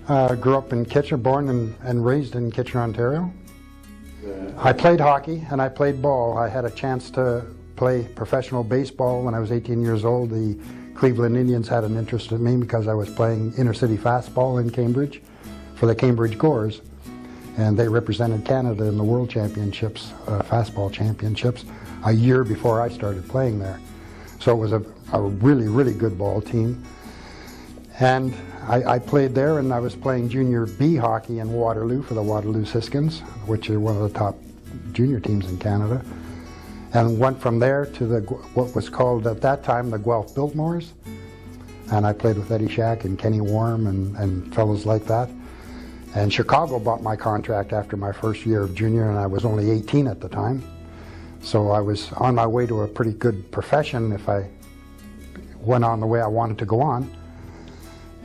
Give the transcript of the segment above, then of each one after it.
Grew up in Kitchener, born and raised in Kitchener, Ontario. I played hockey and I played ball. I had a chance to play professional baseball when I was 18 years old. The Cleveland Indians had an interest in me because I was playing inter-city fastball in Cambridge for the Cambridge Gores. And they represented Canada in the World Championships, fastball championships, a year before I started playing there. So it was a really, really good ball team. And I played there, and I was playing junior B hockey in Waterloo for the Waterloo Siskins, which are one of the top junior teams in Canada. And went from there to what was called at that time the Guelph Biltmores. And I played with Eddie Shack and Kenny Warm and fellows like that. And Chicago bought my contract after my first year of junior, and I was only 18 at the time. So I was on my way to a pretty good profession if I went on the way I wanted to go on.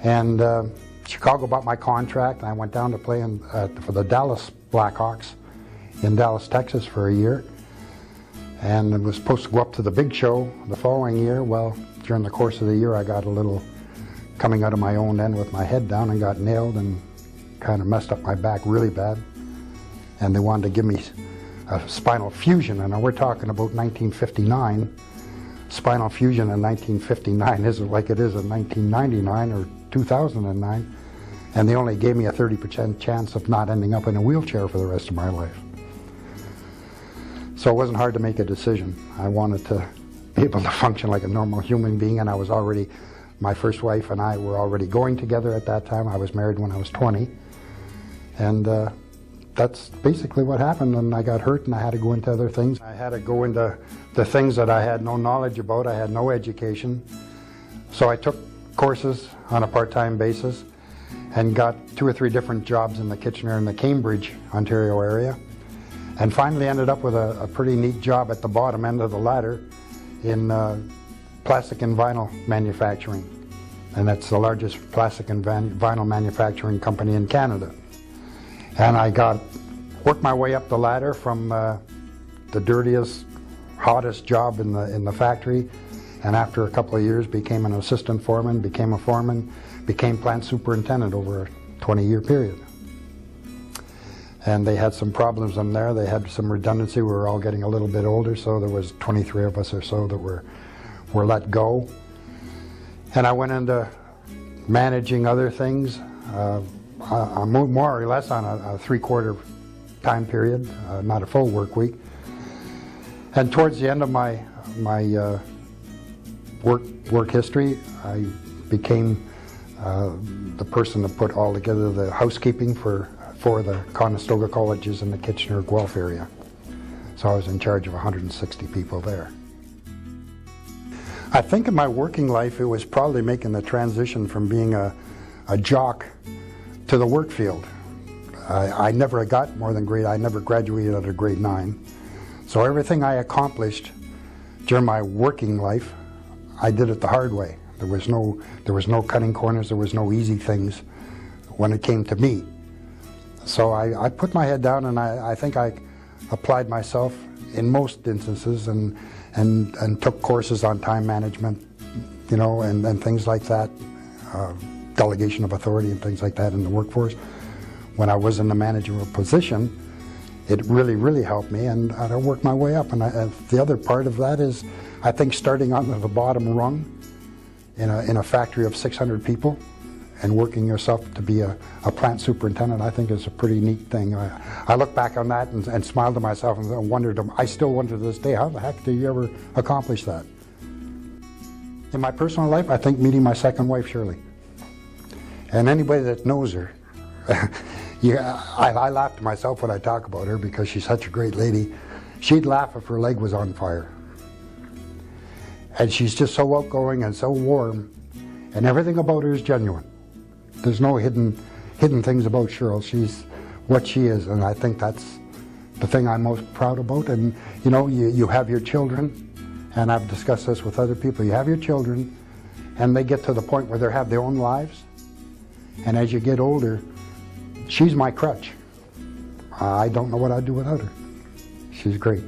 And Chicago bought my contract, and I went down to play for the Dallas Blackhawks in Dallas, Texas for a year. And I was supposed to go up to the big show the following year. Well, during the course of the year, I got a little coming out of my own end with my head down and got nailed and kind of messed up my back really bad. And they wanted to give me a spinal fusion, and we're talking about 1959. Spinal fusion in 1959 isn't like it is in 1999 or 2009, and they only gave me a 30% chance of not ending up in a wheelchair for the rest of my life. So it wasn't hard to make a decision. I wanted to be able to function like a normal human being, and I was already, my first wife and I were already going together at that time. I was married when I was 20, and that's basically what happened. And I got hurt and I had to go into other things. I had to go into the things that I had no knowledge about. I had no education. So I took courses on a part-time basis and got 2 or 3 different jobs in the Kitchener and the Cambridge, Ontario area. And finally ended up with a pretty neat job at the bottom end of the ladder in plastic and vinyl manufacturing. And that's the largest plastic and vinyl manufacturing company in Canada. And I worked my way up the ladder from the dirtiest, hottest job in the factory, and after a couple of years became an assistant foreman, became a foreman, became plant superintendent over a 20-year period. And they had some problems in there. They had some redundancy. We were all getting a little bit older, so there was 23 of us or so that were let go. And I went into managing other things. I moved more or less on a 3/4 time period, not a full work week. And towards the end of my work history, I became the person that put all together the housekeeping for the Conestoga colleges in the Kitchener-Guelph area. So I was in charge of 160 people there. I think in my working life it was probably making the transition from being a jock to the work field. I never got more than I never graduated out of grade 9. So everything I accomplished during my working life, I did it the hard way. There was no cutting corners, there was no easy things when it came to me. So I put my head down, and I think I applied myself in most instances and took courses on time management, you know, and things like that. Delegation of authority and things like that in the workforce. When I was in the managerial position, it really, really helped me, and I worked my way up. And the other part of that is, I think, starting on the bottom rung in a factory of 600 people and working yourself to be a plant superintendent, I think is a pretty neat thing. I look back on that and smile to myself and wondered, I still wonder to this day, how the heck did you ever accomplish that? In my personal life, I think meeting my second wife, Shirley. And anybody that knows her, I laugh to myself when I talk about her because she's such a great lady. She'd laugh if her leg was on fire. And she's just so outgoing and so warm, and everything about her is genuine. There's no hidden things about Cheryl. She's what she is, and I think that's the thing I'm most proud about. And you know, you have your children, and I've discussed this with other people. You have your children, and they get to the point where they have their own lives. And as you get older, she's my crutch. I don't know what I'd do without her. She's great.